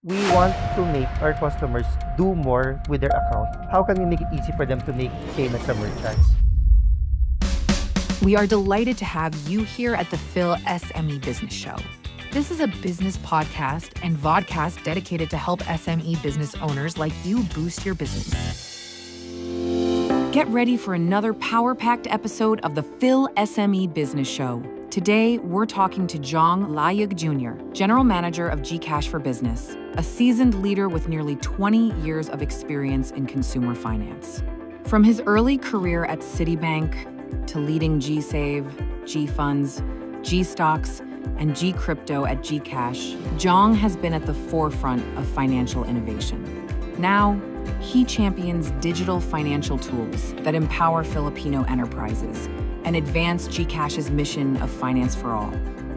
We want to make our customers do more with their account. How can we make it easy for them to make payments to merchants? We are delighted to have you here at the Phil SME Business Show. This is a business podcast and vodcast dedicated to help SME business owners like you boost your business. Get ready for another power-packed episode of the Phil SME Business Show. Today, we're talking to Jong Layug Jr., General Manager of GCash for Business, a seasoned leader with nearly 20 years of experience in consumer finance. From his early career at Citibank to leading GSave, GFunds, GStocks, and GCrypto at GCash, Jong has been at the forefront of financial innovation. Now, he champions digital financial tools that empower Filipino enterprises and advance GCash's mission of finance for all.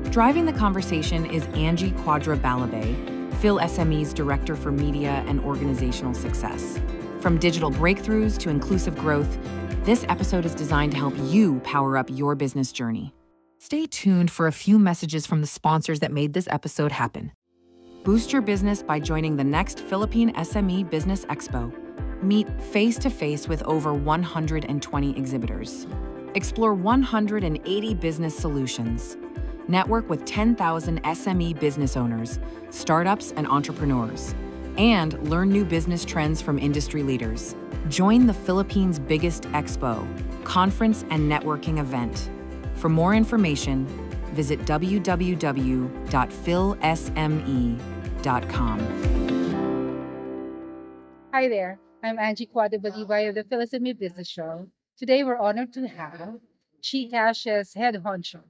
Driving the conversation is Angie Quadra Balabay, Phil SME's Director for Media and Organizational Success. From digital breakthroughs to inclusive growth, this episode is designed to help you power up your business journey. Stay tuned for a few messages from the sponsors that made this episode happen. Boost your business by joining the next Philippine SME Business Expo. Meet face-to-face with over 120 exhibitors. Explore 180 business solutions. Network with 10,000 SME business owners, startups, and entrepreneurs. And learn new business trends from industry leaders. Join the Philippines' biggest expo, conference, and networking event. For more information, visit www.philsme.com. Hi there, I'm Angie Quadra-Balibay of the Phil SME Business Show. Today we're honored to have GCash's head honcho,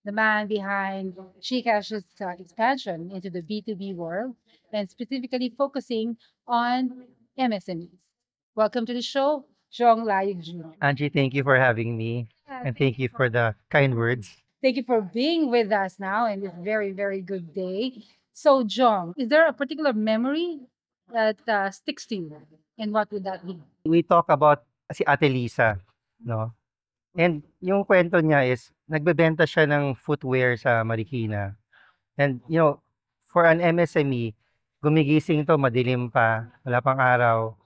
the man behind GCash's expansion into the B2B world and specifically focusing on MSMEs. Welcome to the show, Jong Layug Jr. Angie, thank you for having me, and thank you for the kind words. Thank you for being with us now in this very, very good day. So, Jong, is there a particular memory that sticks to you? And what would that be? We talk about si Ate Lisa, no? And yung kwento niya is, nagbebenta siya ng footwear sa Marikina. And, for an MSME, gumigising to, madilim pa, wala pang araw.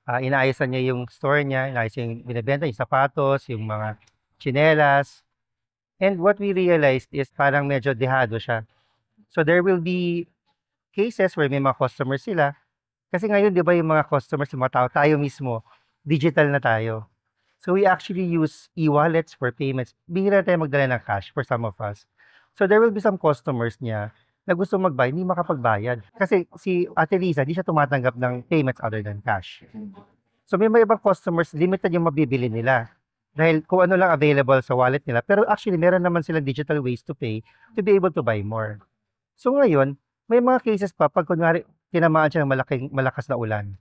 Inaayos niya yung store niya, inaayos yung binibenta, yung sapatos, yung mga tsinelas. And what we realized is parang medyo dehado siya. So there will be cases where may mga customers sila. Kasi ngayon, di ba yung mga customers, yung mga tao, tayo mismo, digital na tayo. So we actually use e-wallets for payments. Bihira tayo magdala ng cash for some of us. So there will be some customers niya na gusto magbayad, hindi makapagbayad. Kasi si Ate Lisa, di siya tumatanggap ng payments other than cash. So may mga ibang customers, limited yung mabibili nila. Dahil kung ano lang available sa wallet nila. Pero actually, meron naman silang digital ways to pay to be able to buy more. So ngayon, may mga cases pa pag kunwari tinamaan siya ng malakas na ulan.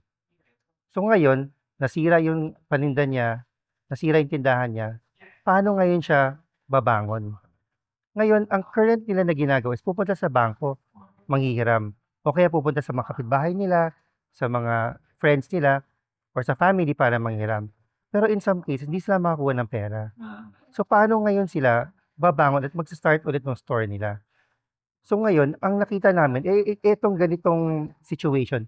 So ngayon, nasira yung paninda niya, nasira yung tindahan niya. Paano ngayon siya babangon? Ngayon, ang current nila na ginagawa is pupunta sa bangko, manghihiram. O kaya pupunta sa mga kapitbahay nila, sa mga friends nila, or sa family para manghiram. Pero in some cases, hindi sila makakuha ng pera. So, paano ngayon sila babangon at mag-start ulit ng store nila? So, ngayon, ang nakita namin, itong ganitong situation,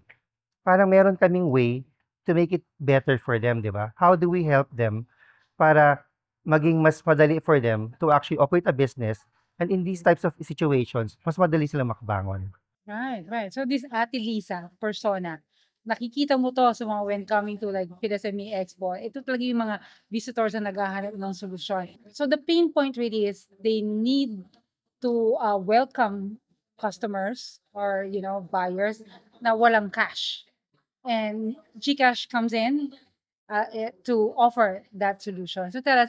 parang meron kaming way to make it better for them, di ba? How do we help them para maging mas madali for them to actually operate a business, and in these types of situations, mas madali sila makabangon. Right. So this Ate Lisa persona, nakikita mo to sa mga when coming to like PhilSME Expo, ito talaga yung mga visitors na naghahanap ng solusyon. So the pain point really is they need to welcome customers or buyers na walang cash. And GCash comes in to offer that solution. So tell us,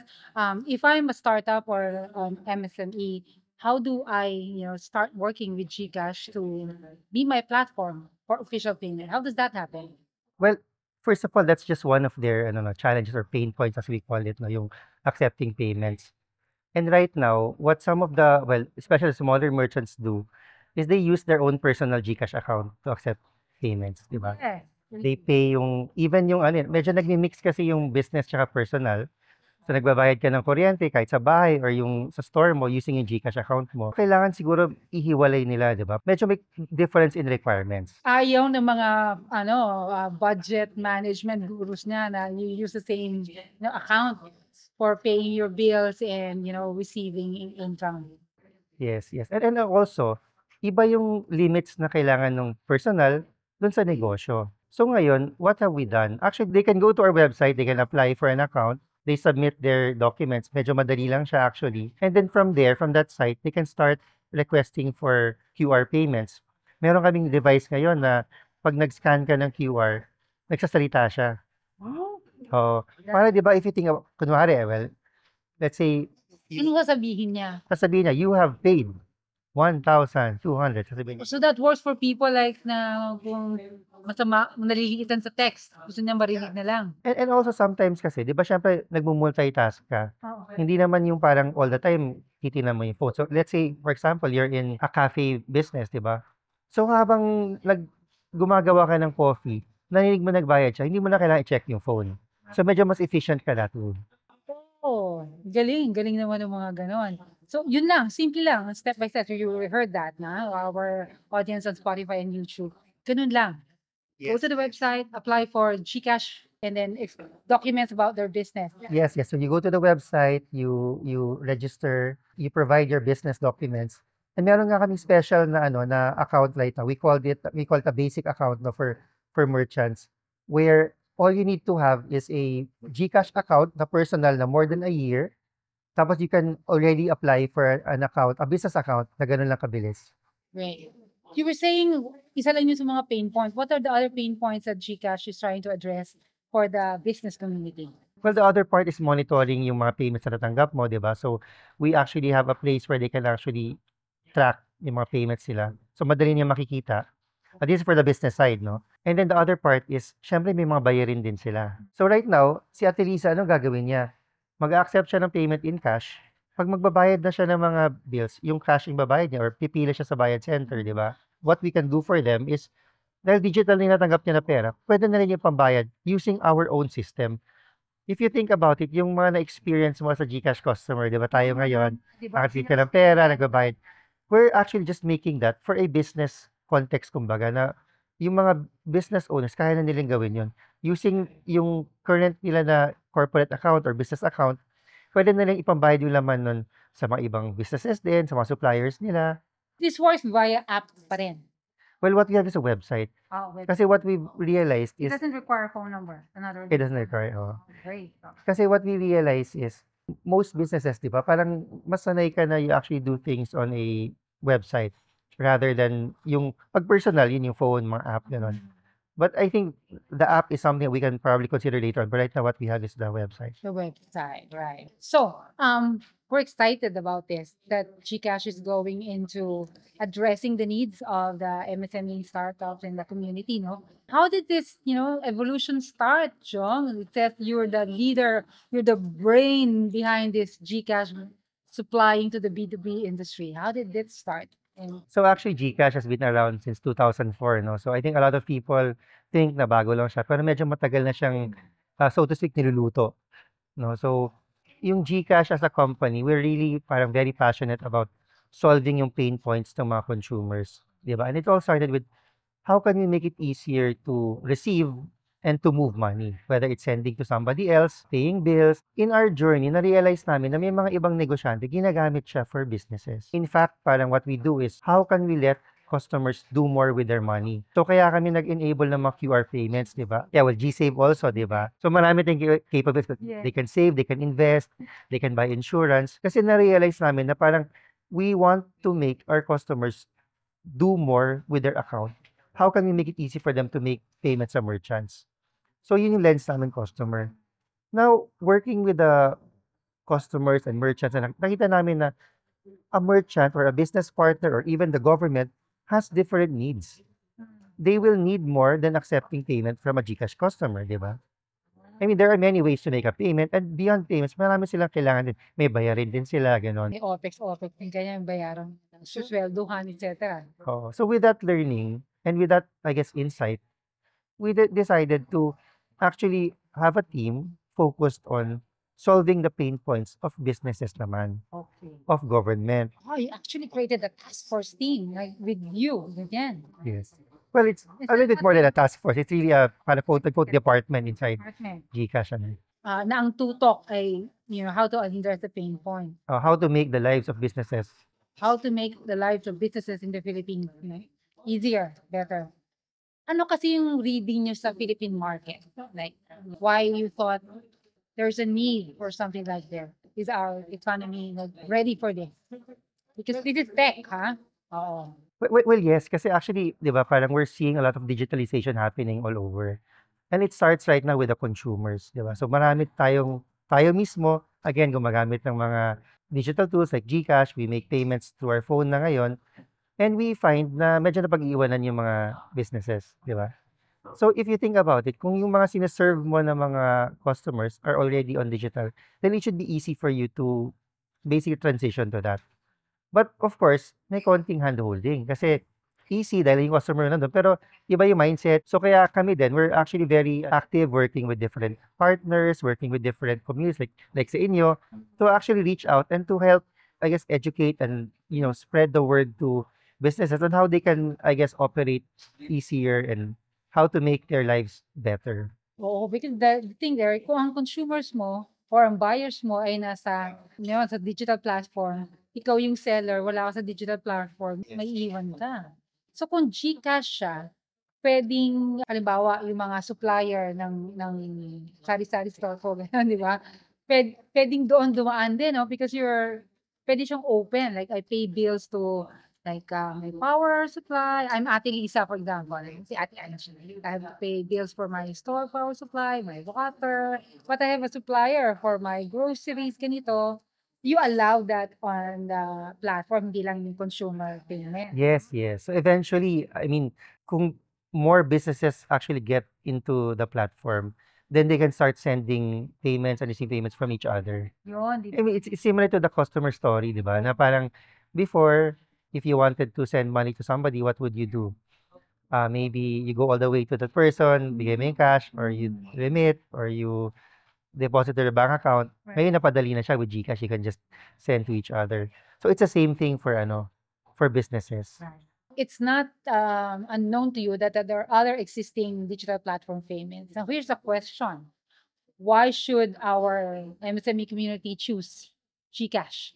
if I'm a startup or MSME, how do I start working with GCash to be my platform for official payment? How does that happen? Well, first of all, that's just one of their challenges or pain points as we call it, no, yung accepting payments. And right now, what some of the, especially smaller merchants do, is they use their own personal GCash account to accept payments, di ba? Yeah. They pay medyo nagmi-mix kasi yung business tsaka personal. So, nagbabayad ka ng kuryente kahit sa bahay or yung sa store mo using yung GCash account mo. Kailangan siguro ihiwalay nila, 'di ba? Medyo may difference in requirements. Ayaw ng mga budget management gurus niya na you use the same account for paying your bills and receiving income. Yes, yes. And also, iba yung limits na kailangan ng personal dun sa negosyo. So ngayon, what have we done? Actually, they can go to our website, they can apply for an account, they submit their documents. Medyo madali lang siya actually. And then from there, from that site, they can start requesting for QR payments. Meron kaming device ngayon na pag nag-scan ka ng QR, nagsasalita siya. Oh, Oh, para 'di ba if you think of, kunwari, well, let's say ano sasabihin niya? sasabihin niya, you have paid 1,200. Sasabihin niya, So that works for people like na kung masama, naliliitan sa text, gusto niya marinig na lang. and also sometimes kasi, 'di ba syempre nagmu-multitask ka. Hindi naman yung parang all the time titingnan mo yung phone. So let's say, for example, you're in a cafe business, 'di ba? So habang gumagawa ka ng coffee, narinig mo nagbayad siya, hindi mo na kailangan i-check yung phone. So medyo mas efficient ka that way. Oh, galing. Galing naman ng mga ganon. So, yun lang. Simple lang. Step by step. You heard that na our audience on Spotify and YouTube. Ganun lang. Go to the website, apply for GCash, and then documents about their business. Yes, yes. So you go to the website, you register, you provide your business documents. And meron nga kaming special na na account right now. We call it a basic account no, for merchants, where all you need to have is a GCash account na personal na more than a year. Tapos you can already apply for an account, a business account na ganun lang kabilis. Right. You were saying, isa lang yun sa mga pain points. What are the other pain points that GCash is trying to address for the business community? Well, the other part is monitoring yung mga payments na natanggap mo, di ba? So, we actually have a place where they can actually track yung mga payments nila. So, madali niya makikita. At least for the business side, no? And then the other part is, syempre may mga bayarin din sila. So, right now, si Ate Lisa, anong gagawin niya? Mag-accept siya ng payment in cash. Pag magbabayad na siya ng mga bills, yung cash yung babayad niya or pipila siya sa bayad center, di ba? What we can do for them is, dahil digital na natanggap niya na pera, pwede na rin yung pambayad using our own system. If you think about it, yung mga na-experience mo sa GCash customer, di ba tayo ngayon, nakakita ka ng pera, nagbabayad. We're actually just making that for a business context, kumbaga, na yung mga business owners, kaya na nilang gawin yun. Using yung current nila na corporate account or business account, pwede na nilang ipambayad yung laman nun sa mga ibang businesses din, sa mga suppliers nila. This works via app pa rin. Well, what we have is a website. Kasi what we've realized It is, doesn't require a phone number. it doesn't require, Great. Kasi what we realize is, most businesses, di ba, parang mas sanay ka na you actually do things on a website rather than yung pag-personal, yun yung phone, mga app, gano'n. But I think the app is something we can probably consider later on. But right now, what we have is the website. The website, right. So, we're excited about this, that GCash is going into addressing the needs of the MSME startups in the community, no? How did this, evolution start, Jong? It says you're the leader, you're the brain behind this GCash supplying to the B2B industry. How did it start? So actually, GCash has been around since 2004, no? So I think a lot of people think na bago lang siya, pero medyo matagal na siyang, so to speak, niluluto, no? So yung GCash as a company, we're really parang very passionate about solving yung pain points ng mga consumers, di ba? And it all started with how can we make it easier to receive and to move money, whether it's sending to somebody else, paying bills. In our journey, na-realize namin na may mga ibang negosyante, ginagamit siya for businesses. In fact, parang what we do is, how can we let customers do more with their money? So, kaya kami nag-enable ng mga QR payments, di ba? Yeah, well, GSave also, di ba? So, marami tayong capabilities. Yeah. They can save, they can invest, they can buy insurance. Kasi na-realize namin na parang we want to make our customers do more with their account. How can we make it easy for them to make payments sa merchants? So, yun yung lens namin customer. Now, working with the customers and merchants, nakita namin na a merchant or a business partner or even the government has different needs. They will need more than accepting payment from a GCash customer, di ba? I mean, there are many ways to make a payment, and beyond payments, marami silang kailangan din. May bayarin din sila, gano'n. May OPEX din kanya yung bayaran, suswelduhan, etc. So with that learning and with that, I guess, insight, we decided to actually have a team focused on solving the pain points of businesses naman, Okay. of government. Oh, you actually created a task force team, like with you, ganyan. Yes. Well, it's Is a little that bit more than a task force. It's really a kind of quote-unquote department inside department? GCash. Na ang tutok ay, how to address the pain point. How to make the lives of businesses. How to make the lives of businesses in the Philippines easier, better. Ano kasi yung reading nyo sa Philippine market? Like, why you thought there's a need for something like this? Is our economy ready for this? Because this is tech, ha? Oo. Well, yes, kasi actually, di ba, parang we're seeing a lot of digitalization happening all over. And it starts right now with the consumers, di ba? So marami tayo mismo, again, gumagamit ng mga digital tools like GCash, we make payments through our phone na ngayon, and we find na medyo napag-iiwanan yung mga businesses, di ba? So if you think about it, kung yung mga sinaserve mo na mga customers are already on digital, then it should be easy for you to basically transition to that. But of course, may konting hand-holding kasi easy dahil yung customer nandun, pero iba yung mindset. So kaya kami din, we're actually very active working with different partners, working with different communities like sa inyo, to actually reach out and to help, I guess, educate and, spread the word to businesses on how they can, I guess, operate easier and how to make their lives better. Oo, because the thing there, kung ang consumers mo or ang buyers mo ay nasa, sa digital platform, ikaw yung seller, wala ka sa digital platform, may iwan ka. So kung GCash siya, pwedeng, halimbawa, yung mga supplier ng sari-sari store ko, gano'n, di ba? Pwedeng doon dumaan din, no? Because pwede siyang open. Like, I pay bills to, like, my power supply. I'm Ate Lisa, for example. Si Ate Ana siya. I have to pay bills for my store power supply, my water. But I have a supplier for my groceries, ganito. You allow that on the platform, hindi lang yung consumer payment. Yes, yes. So eventually, I mean, kung more businesses actually get into the platform, then they can start sending payments and receiving payments from each other. Yun, di I mean, it's similar to the customer story, di ba? Na parang before, if you wanted to send money to somebody, what would you do? Maybe you go all the way to the person, bigay mo yung cash, or you remit, or you deposit to their bank account. Right. Ngayon, napadali na siya with GCash. You can just send to each other. So it's the same thing for businesses. Right. It's not unknown to you that there are other existing digital platform payments. Now, here's a question. Why should our MSME community choose GCash?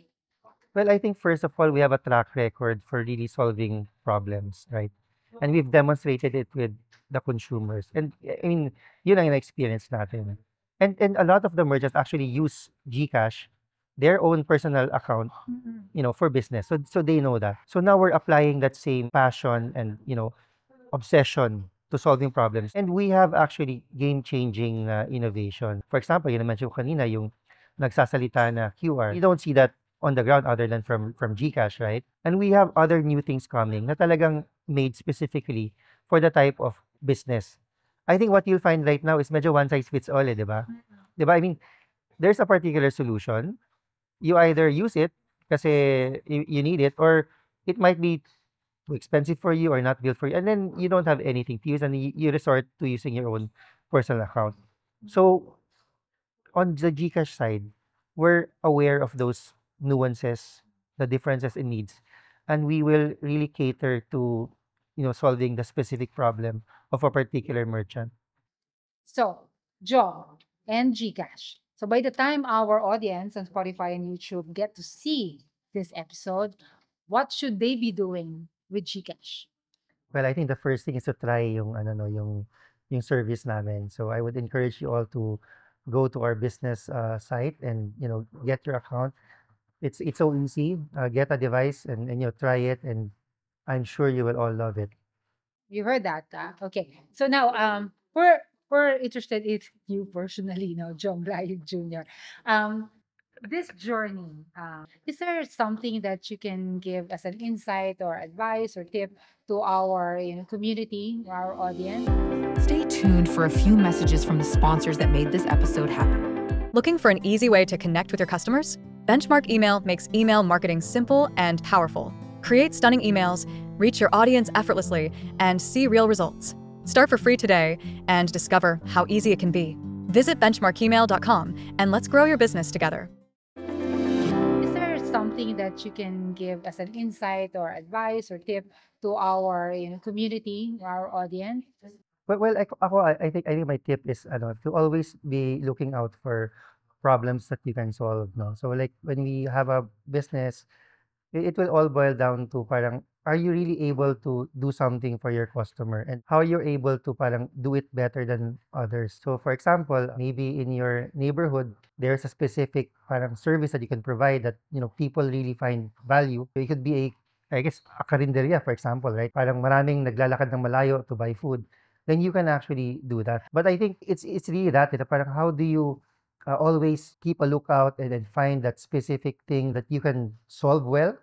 Well, I think first of all, we have a track record for really solving problems, right? And we've demonstrated it with the consumers. And I mean, yun ang experience natin. And a lot of the merchants actually use GCash, their own personal account, for business. So they know that. So now we're applying that same passion and, obsession to solving problems. And we have actually game-changing innovation. For example, yun na-mention ko kanina, yung nagsasalita na QR. You don't see that on the ground other than from GCash, right? And we have other new things coming na talagang made specifically for the type of business. I think what you'll find right now is medyo one size fits all, di ba? Di ba? I mean, there's a particular solution. You either use it kasi you need it, or it might be too expensive for you or not built for you, and then you don't have anything to use and you resort to using your own personal account. So, on the GCash side, we're aware of those nuances, the differences in needs, and we will really cater to solving the specific problem of a particular merchant. So, Joe and GCash. So by the time our audience on Spotify and YouTube get to see this episode, what should they be doing with GCash? Well, I think the first thing is to try yung service namin. So I would encourage you all to go to our business site and get your account. It's so easy. Get a device and try it, and I'm sure you will all love it. You heard that. Okay. So now, we're interested in you personally, John Ryan Jr. This journey, is there something that you can give as an insight or advice or tip to our community, our audience? Stay tuned for a few messages from the sponsors that made this episode happen. Looking for an easy way to connect with your customers? Benchmark Email makes email marketing simple and powerful. Create stunning emails, reach your audience effortlessly, and see real results. Start for free today and discover how easy it can be. Visit benchmarkemail.com and let's grow your business together. Is there something that you can give as an insight or advice or tip to our community, our audience? Well, I think my tip is to always be looking out for problems that you can solve, no? So like when we have a business, it will all boil down to parang are you really able to do something for your customer and how you're able to parang do it better than others. So for example, maybe in your neighborhood, there's a specific parang service that you can provide that people really find value. It could be I guess a karinderya, for example, right? Parang maraming naglalakad ng malayo to buy food. Then you can actually do that. But I think it's really that. Parang how do you always keep a lookout and then find that specific thing that you can solve well,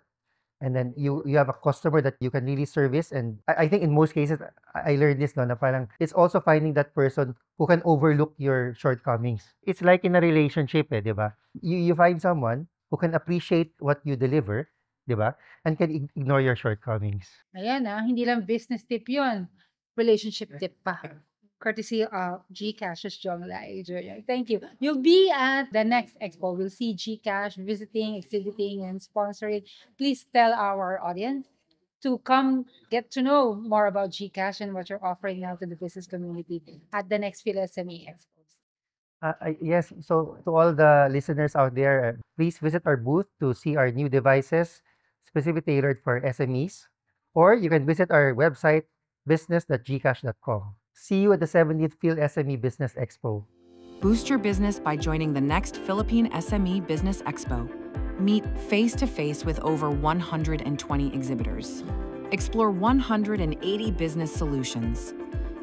and then you have a customer that you can really service. And I think in most cases I learned this, no, na parang it's also finding that person who can overlook your shortcomings. It's like in a relationship, di ba? You find someone who can appreciate what you deliver, di ba, and can ignore your shortcomings. Ayan hindi lang business tip yun. Relationship tip pa. Courtesy of GCash's Jong Lai Jr. Thank you. You'll be at the next expo. We'll see GCash visiting, exhibiting, and sponsoring. Please tell our audience to come get to know more about GCash and what you're offering now to the business community at the next PhilSME Expo. Yes, so to all the listeners out there, please visit our booth to see our new devices specifically tailored for SMEs, or you can visit our website business.gcash.com. See you at the 70th PhilSME Business Expo. Boost your business by joining the next Philippine SME Business Expo. Meet face-to-face with over 120 exhibitors. Explore 180 business solutions.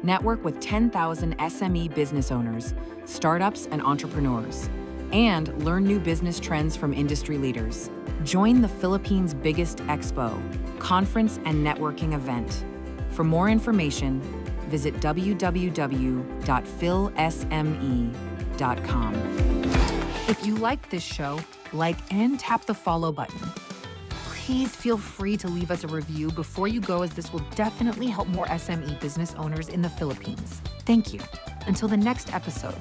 Network with 10,000 SME business owners, startups, and entrepreneurs. And learn new business trends from industry leaders. Join the Philippines' biggest expo, conference, and networking event. For more information, visit www.philsme.com. If you like this show, like and tap the follow button. Please feel free to leave us a review before you go, as this will definitely help more SME business owners in the Philippines. Thank you. Until the next episode.